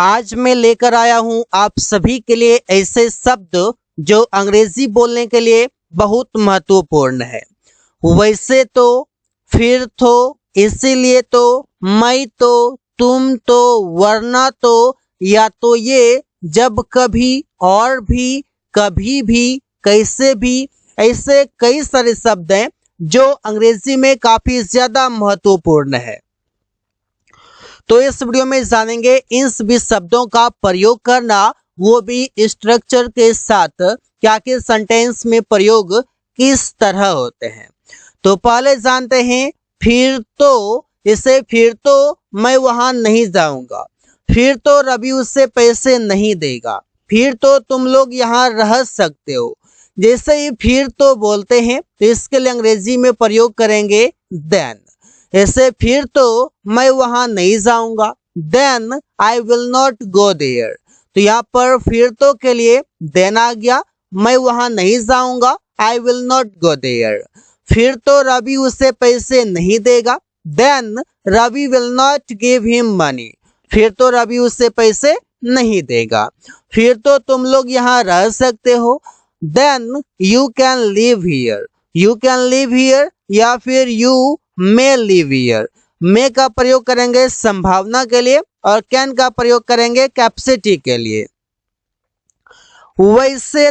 आज मैं लेकर आया हूं आप सभी के लिए ऐसे शब्द जो अंग्रेजी बोलने के लिए बहुत महत्वपूर्ण है। वैसे तो, फिर तो, इसीलिए तो, मैं तो, तुम तो, वरना तो, या तो ये, जब कभी, और भी, कभी भी, कैसे भी, ऐसे कई सारे शब्द हैं जो अंग्रेजी में काफी ज्यादा महत्वपूर्ण है। तो इस वीडियो में जानेंगे इन सभी शब्दों का प्रयोग करना, वो भी स्ट्रक्चर के साथ, क्या कि सेंटेंस में प्रयोग किस तरह होते हैं। तो पहले जानते हैं फिर तो। इसे फिर तो मैं वहां नहीं जाऊंगा, फिर तो रवि उससे पैसे नहीं देगा, फिर तो तुम लोग यहाँ रह सकते हो। जैसे ही फिर तो बोलते हैं तो इसके लिए अंग्रेजी में प्रयोग करेंगे देन। ऐसे फिर तो मैं वहां नहीं जाऊंगा, then I will not go there. तो यहाँ पर फिर तो के लिए देन आ गया, मैं वहां नहीं जाऊंगा, I will not go there. फिर तो रवि उसे पैसे नहीं देगा, then Ravi will not give him money. फिर तो रवि उसे पैसे नहीं देगा। फिर तो तुम लोग यहाँ रह सकते हो, then you can live here. You can live here या फिर you may live here. May का प्रयोग करेंगे संभावना के लिए और कैन का प्रयोग करेंगे कैपेसिटी के लिए। वैसे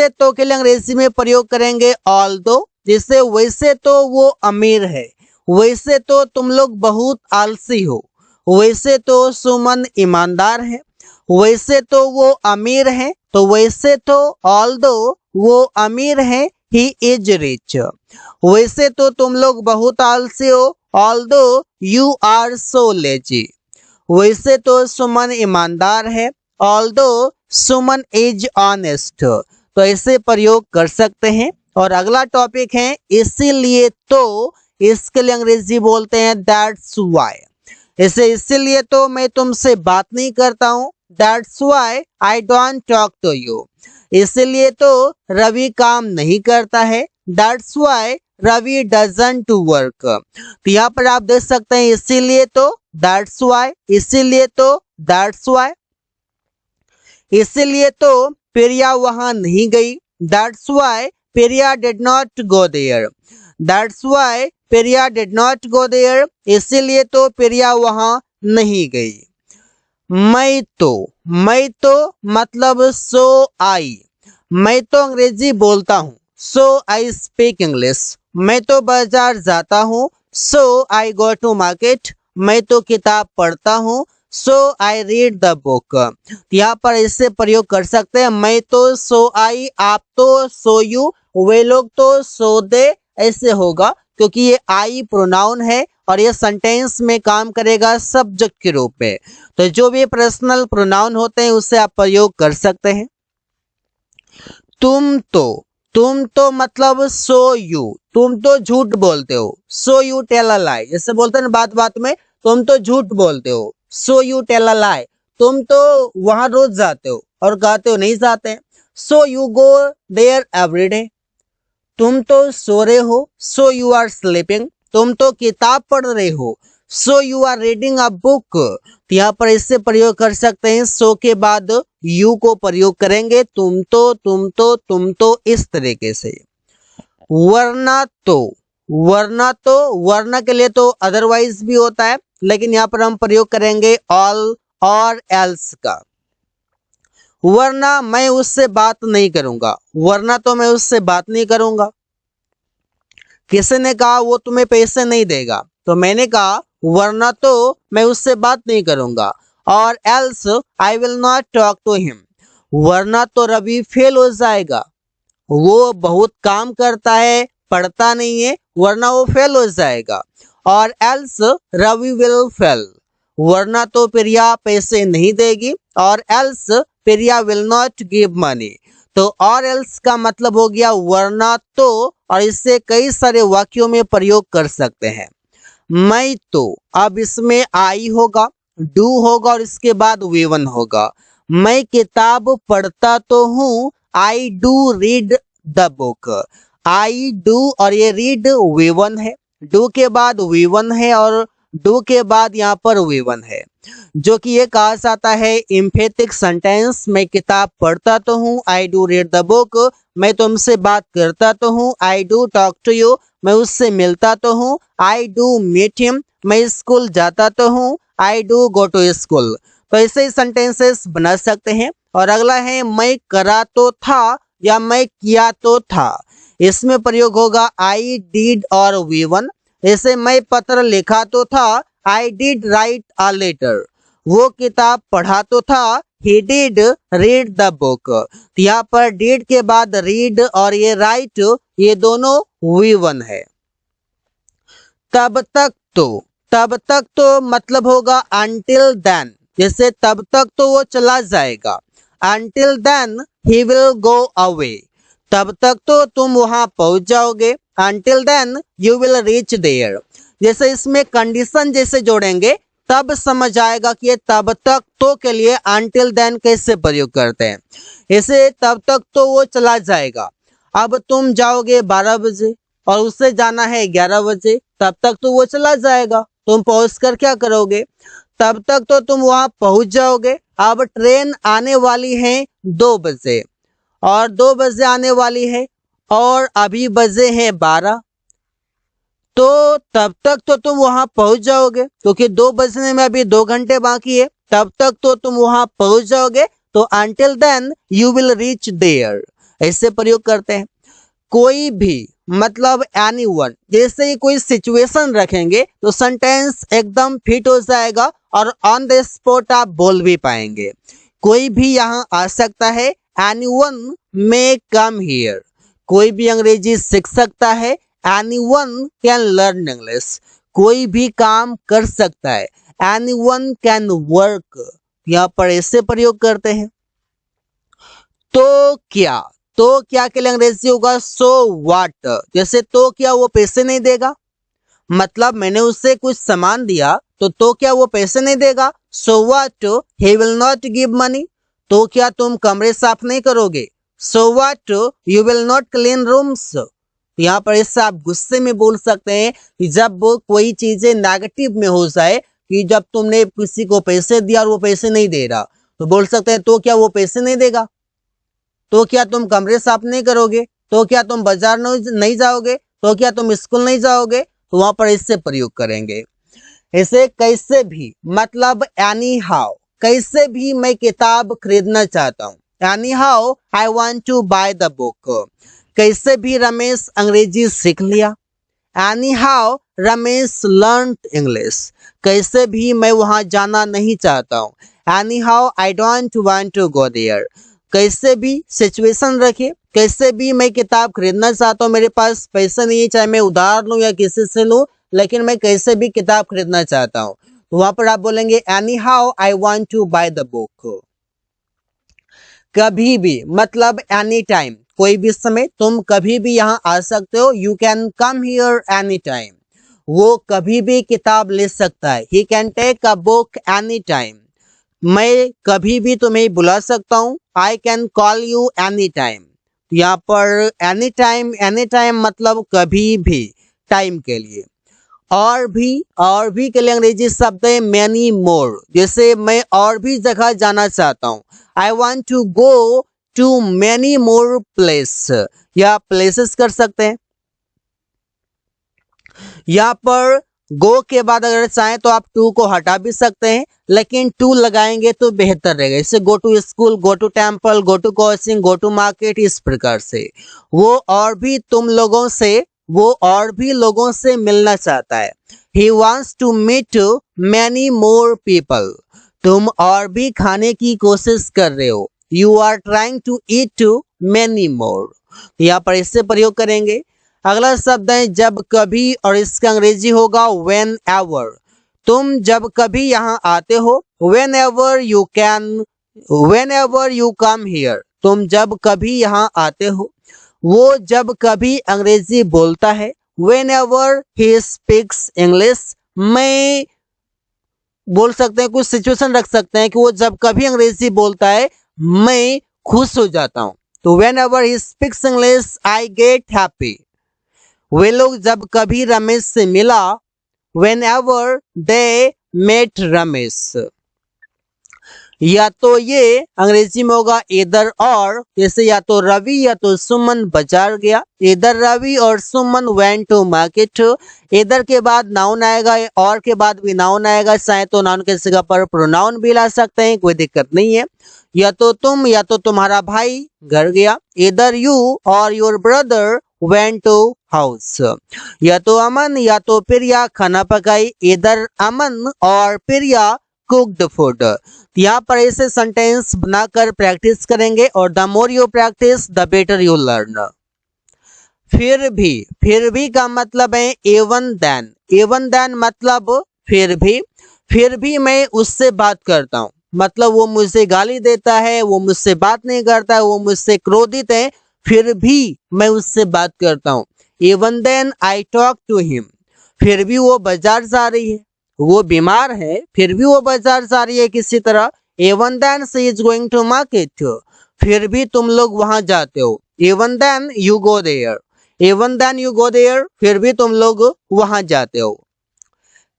तो के लिए अंग्रेजी में प्रयोग करेंगे ऑल्दो। जैसे वैसे तो वो अमीर है, वैसे तो तुम लोग बहुत आलसी हो, वैसे तो सुमन ईमानदार है, वैसे तो वो अमीर है, तो वैसे तो ऑल्दो वो अमीर है, ही इज रिच। वैसे तो तुम लोग बहुत आलसी हो, although you are so lazy. वैसे तो सुमन ईमानदार है, ऑल्दो सुमन इज ऑनेस्ट। तो ऐसे प्रयोग कर सकते हैं। और अगला टॉपिक है इसीलिए तो। इसके लिए अंग्रेजी बोलते हैं दैट्स व्हाई। इसे इसीलिए तो मैं तुमसे बात नहीं करता हूँ, that's why I don't talk to you. इसलिए तो रवि काम नहीं करता है, that's why Ravi doesn't work. तो यहाँ पर आप देख सकते हैं इसीलिए तो, दैट्स व्हाई, इसीलिए तो, दैट्स व्हाई। इसीलिए तो प्रिया वहां नहीं गई, that's why Priya did not go there. That's why Priya did not go there. इसीलिए तो प्रिया वहां नहीं गई। मैं तो मतलब सो आई। मैं तो अंग्रेजी बोलता हूँ, सो आई स्पीक इंग्लिश। मैं तो बाजार जाता हूँ, सो आई गो टू मार्केट। मैं तो किताब पढ़ता हूँ, सो आई रीड द बुक। यहाँ पर इससे प्रयोग कर सकते हैं मैं तो सो आई, आप तो सो यू, वे लोग तो सो दे, ऐसे होगा क्योंकि ये आई प्रोनाउन है और ये सेंटेंस में काम करेगा सब्जेक्ट के रूप में। तो जो भी पर्सनल प्रोनाउन होते हैं उससे आप प्रयोग कर सकते हैं। तुम तो मतलब सो यू, तुम तो झूठ बोलते हो, सो यू टेल अ लाई। जैसे बोलते हैं बात बात में तुम तो झूठ बोलते हो, सो यू टेल अ लाई। तुम तो वहां रोज जाते हो और कहते हो नहीं जाते, so you go there everyday. तुम तो सो रहे हो, सो यू आर स्लीपिंग। तुम तो किताब पढ़ रहे हो, so you are reading a book. तो यहाँ पर इससे प्रयोग कर सकते हैं, सो के बाद यू को प्रयोग करेंगे, तुम तो इस तरीके से। वरना वरना के लिए तो अदरवाइज भी होता है, लेकिन यहाँ पर हम प्रयोग करेंगे ऑल और एल्स का। वरना मैं उससे बात नहीं करूंगा, वरना तो मैं उससे बात नहीं करूंगा। किसी ने कहा वो तुम्हें पैसे नहीं देगा, तो मैंने कहा वरना तो मैं उससे बात नहीं करूंगा। Or else I will not talk to him. वरना तो रवि फेल हो जाएगा, वो बहुत काम करता है, पढ़ता नहीं है, वरना वो फेल हो जाएगा। और एल्स रवि विल फेल। वरना तो प्रिया पैसे नहीं देगी, और else Priya will not give money. तो और एल्स का मतलब हो गया वरना तो, और इससे कई सारे वाक्यों में प्रयोग कर सकते हैं। मैं तो, अब इसमें आई होगा, डू होगा और इसके बाद वी1 होगा। मैं किताब पढ़ता तो हूँ, I do read the book. I do और ये रीड वी1 है, डू के बाद वी1 है और डू के बाद यहाँ पर V1 है, जो कि ये कहा जाता है एम्फेटिक सेंटेंस। मैं किताब पढ़ता तो हूँ, I do read the book. मैं तुमसे बात करता तो हूँ, I do talk to you. मैं उससे मिलता तो हूँ, आई डू मीट हिम। मैं स्कूल जाता तो हूँ, I do go to school. तो ऐसे ही सेंटेंसेस बना सकते हैं। और अगला है मैं करा तो था या मैं किया तो था। इसमें प्रयोग होगा आई डिड और V1। जैसे मैं पत्र लिखा तो था, I did write a letter. वो किताब पढ़ा तो था, he did read the book. तो यहाँ पर डिड के बाद रीड और ये राइट, ये दोनों V1 है। तब तक तो मतलब होगा अनटिल देन। जैसे तब तक तो वो चला जाएगा, until then he will go away. तब तक तो तुम वहां पहुंच जाओगे, until then you will reach there. जैसे इसमें कंडीशन जैसे जोड़ेंगे तब समझ आएगा कि ये तब तक तो के लिए अनटिल देन कैसे प्रयोग करते हैं। ऐसे तब तक तो वो चला जाएगा। अब तुम जाओगे 12 बजे और उससे जाना है 11 बजे, तब तक तो वो चला जाएगा। तुम पहुंच कर क्या करोगे? तब तक तो तुम वहां पहुंच जाओगे। अब ट्रेन आने वाली है 2 बजे और 2 बजे आने वाली है और अभी बजे हैं 12, तो तब तक तो तुम वहां पहुंच जाओगे क्योंकि 2 बजने में अभी 2 घंटे बाकी है। तब तक तो तुम वहां पहुंच जाओगे, तो until then you will reach there। ऐसे प्रयोग करते हैं। कोई भी मतलब एनीवन, जैसे ही कोई सिचुएशन रखेंगे तो सेंटेंस एकदम फिट हो जाएगा और ऑन द स्पॉट आप बोल भी पाएंगे। कोई भी यहाँ आ सकता है, एनीवन मे कम हियर। कोई भी अंग्रेजी सीख सकता है, एनीवन कैन लर्न इंग्लिश। कोई भी काम कर सकता है, एनीवन कैन वर्क। यहाँ पर ऐसे प्रयोग करते हैं। तो क्या के लिए अंग्रेजी होगा सो व्हाट। जैसे तो क्या वो पैसे नहीं देगा, मतलब मैंने उससे कुछ सामान दिया तो क्या वो पैसे नहीं देगा। So what he will not give money. तो क्या तुम कमरे साफ नहीं करोगे। So what you will not clean rooms. यहाँ पर इससे आप गुस्से में बोल सकते हैं कि जब कोई चीजें नेगेटिव में हो जाए, कि जब तुमने किसी को पैसे दिया और वो पैसे नहीं दे रहा, तो बोल सकते हैं तो क्या वो पैसे नहीं देगा। तो क्या तुम कमरे साफ नहीं करोगे। तो क्या तुम बाजार नहीं जाओगे। तो क्या तुम स्कूल नहीं जाओगे। तो वहां पर इससे प्रयोग करेंगे। ऐसे कैसे भी मतलब एनी हाउ, कैसे भी मैं किताब खरीदना चाहता हूँ। Anyhow I want to buy the book. कैसे भी रमेश अंग्रेजी सीख लिया। Anyhow Ramesh learn English. कैसे भी मैं वहां जाना नहीं चाहता हूँ। Anyhow I don't want to go there. कैसे भी सिचुएशन रखे, कैसे भी मैं किताब खरीदना चाहता हूँ, मेरे पास पैसा नहीं है, चाहे मैं उधार लूं या किसी से लूं, लेकिन मैं कैसे भी किताब खरीदना चाहता हूँ। तो वहां पर आप बोलेंगे anyhow I want to buy the book. कभी भी मतलब एनी टाइम, कोई भी समय, तुम कभी भी यहाँ आ सकते हो। You can come here any time. वो कभी भी किताब ले सकता है। He can take a book any time. मैं कभी भी तुम्हें बुला सकता हूँ। I can call you any time. यहाँ पर एनी टाइम मतलब कभी भी, टाइम के लिए। और भी के लिए अंग्रेजी शब्द है मैनी मोर। जैसे मैं और भी जगह जाना चाहता हूँ। I want to go to many more place, या प्लेसेस कर सकते हैं। यहाँ पर गो के बाद अगर चाहें तो आप टू को हटा भी सकते हैं, लेकिन टू लगाएंगे तो बेहतर रहेगा। जैसे go to school, go to temple, go to coaching, go to market, इस प्रकार से। वो और भी लोगों से मिलना चाहता है। He wants to meet many more people. तुम और भी खाने की कोशिश कर रहे हो। You are trying to eat many more. यहाँ पर इससे प्रयोग करेंगे। अगला शब्द है जब कभी, और इसका अंग्रेजी होगा वेन एवर। तुम जब कभी यहाँ आते हो। When ever you come here. तुम जब कभी यहाँ आते हो। वो जब कभी अंग्रेजी बोलता है। When ever he speaks English. मैं बोल सकते हैं, कुछ सिचुएशन रख सकते हैं कि वो जब कभी अंग्रेजी बोलता है मैं खुश हो जाता हूँ। तो whenever he speaks English I get happy. वे लोग जब कभी रमेश से मिला, whenever they met रमेश। या तो ये अंग्रेजी में होगा इधर और, जैसे या तो रवि या तो सुमन बाजार गया। इधर रवि और सुमन वेंट टू मार्केट। इधर के बाद नाउन आएगा और के बाद भी नाउन आएगा, चाहे तो नाउन के जगह पर प्रोनाउन भी ला सकते हैं, कोई दिक्कत नहीं है। या तो तुम या तो तुम्हारा भाई घर गया। इधर यू और your brother went to house. या तो अमन या तो प्रिया खाना पकाई। इधर अमन और प्रिया कुक्ड फूड। यहाँ पर ऐसे सेंटेंस बनाकर प्रैक्टिस करेंगे और the more you practice the better you learn. फिर भी का मतलब है एवन देन मतलब फिर भी मैं उससे बात करता हूँ, मतलब वो मुझसे गाली देता है, वो मुझसे बात नहीं करता है, वो मुझसे क्रोधित है, फिर भी मैं उससे बात करता हूँ। Even then I talk to him. फिर भी वो बाजार जा रही है, वो बीमार है, फिर भी वो बाजार जा रही है किसी तरह। Even then she is going to market. फिर भी तुम लोग वहां जाते हो। Even then you go there. फिर भी तुम लोग वहां जाते हो।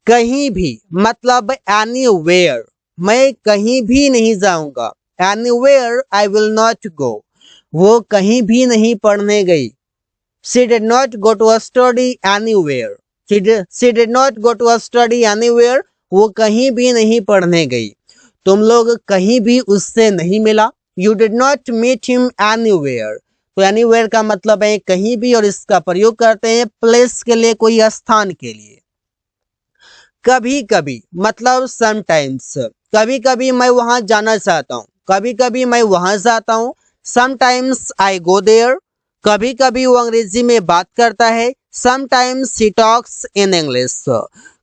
कहीं भी मतलब एनीवेयर, मैं कहीं भी नहीं जाऊंगा। Anywhere I will not go. वो कहीं भी नहीं पढ़ने गई। She did not go to study anywhere. She did not go to study anywhere. वो कहीं भी नहीं पढ़ने गई। तुम लोग कहीं भी उससे नहीं मिला। You did not meet him anywhere. तो anywhere का मतलब है कहीं भी और इसका प्रयोग करते हैं प्लेस के लिए, कोई स्थान के लिए। कभी कभी मतलब sometimes, कभी कभी मैं वहां जाना चाहता हूँ, कभी कभी मैं वहां जाता हूँ। Sometimes I go there. कभी कभी वो अंग्रेजी में बात करता है। Sometimes he talks in English.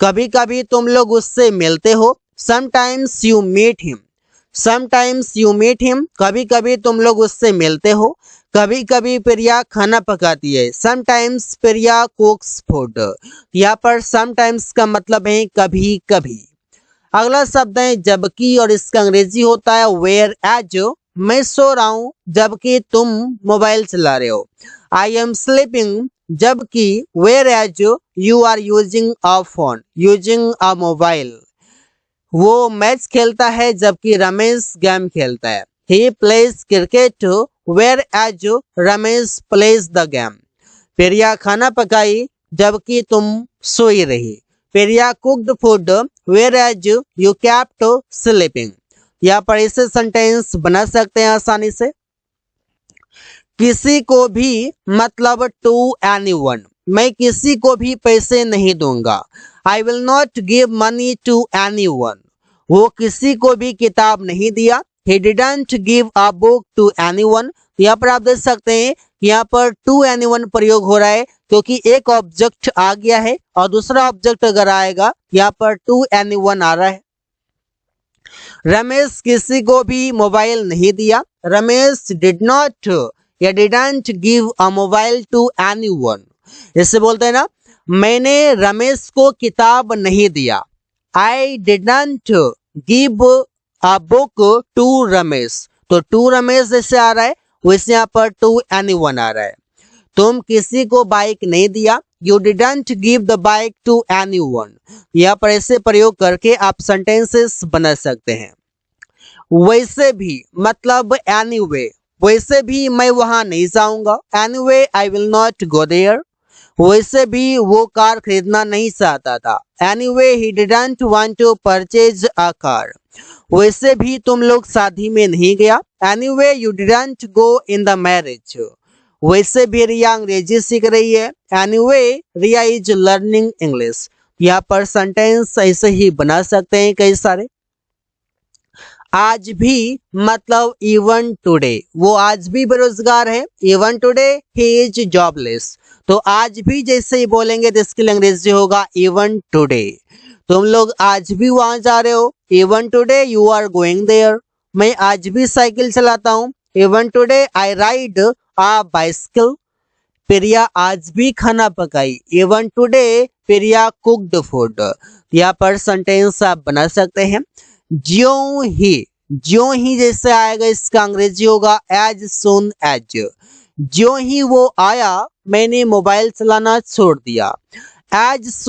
कभी कभी तुम लोग उससे मिलते हो। Sometimes you meet him. कभी कभी तुम लोग उससे मिलते हो। कभी कभी प्रिया खाना पकाती है। Sometimes प्रिया cooks food. यहाँ पर sometimes का मतलब है कभी कभी। अगला शब्द है जबकि और इसका अंग्रेजी होता है वेयर एज। मैं सो रहा हूं जबकि तुम मोबाइल चला रहे हो। आई एम स्लीपिंग जबकि whereas you are using a mobile. वो मैच खेलता है जबकि रमेश गेम खेलता है। He plays cricket whereas Ramesh plays the game. Priya खाना पकाई जबकि तुम सोई रही। Priya cooked food whereas you kept sleeping. यहाँ पर ऐसे सेंटेंस बना सकते हैं आसानी से। किसी को भी मतलब टू एनीवन, मैं किसी को भी पैसे नहीं दूंगा। I will not give money to anyone. वो किसी को भी किताब नहीं दिया। He didn't give a book to anyone. यहाँ पर आप देख सकते हैं यहाँ पर टू एनीवन प्रयोग हो रहा है क्योंकि एक ऑब्जेक्ट आ गया है और दूसरा ऑब्जेक्ट अगर आएगा यहाँ पर टू एनीवन आ रहा है। रमेश किसी को भी मोबाइल नहीं दिया। रमेश डिड नॉट या didn't give a mobile to anyone. इससे बोलते हैं ना, मैंने रमेश को किताब नहीं दिया। I didn't give a book to Ramesh. तो टू रमेश जैसे आ रहा है वैसे यहाँ पर टू एनीवन आ रहा है। तुम किसी को बाइक नहीं दिया। You didn't give the bike to anyone. यहाँ पर ऐसे प्रयोग करके आप सेंटेंसेस बना सकते हैं। वैसे भी मतलब एनीवे, वैसे भी मैं वहां नहीं जाऊंगा। Anyway I will not go there. वैसे भी वो कार खरीदना नहीं चाहता था। Anyway he didn't want to purchase a car. वैसे भी तुम लोग शादी में नहीं गया। Anyway you didn't go in the marriage. वैसे भी रिया अंग्रेजी सीख रही है। Anyway Riya is learning English. यहाँ पर सेंटेंस ऐसे ही बना सकते हैं कई सारे। आज भी मतलब इवन टुडे, वो आज भी बेरोजगार है। Even today he is jobless. तो आज भी जैसे ही बोलेंगे तो इसके लिए अंग्रेजी होगा इवन टुडे। तुम लोग आज भी वहां जा रहे हो। Even today you are going there. मैं आज भी साइकिल चलाता हूँ। Even today I ride a bicycle. Priya आज भी खाना पकाई। Even today Priya cooked food. यहाँ पर सेंटेंस आप बना सकते हैं। ज्यों ही जैसे आएगा इसका अंग्रेजी होगा एज सून एज। ज्यों ही वो आया मैंने मोबाइल चलाना छोड़ दिया। as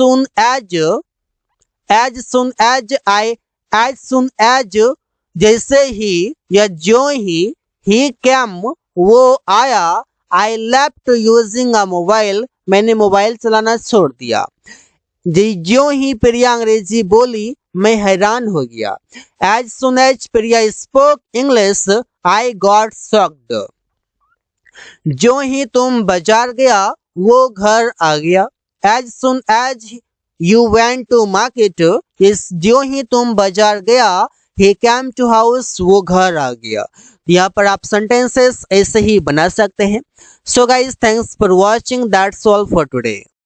soon as जैसे ही या जो ही he came वो आया, I left using a mobile, मैंने मोबाइल चलाना छोड़ दिया। जो ही प्रिया अंग्रेजी बोली मैं हैरान हो गया। As soon as Priya spoke English, I got shocked. जो ही तुम बाजार गया वो घर आ गया। As soon as you went to market, इस जो ही तुम बाजार गया, he came to house, वो घर आ गया। यहाँ पर आप सेंटेंसेस ऐसे ही बना सकते हैं। So guys, thanks for watching. That's all for today.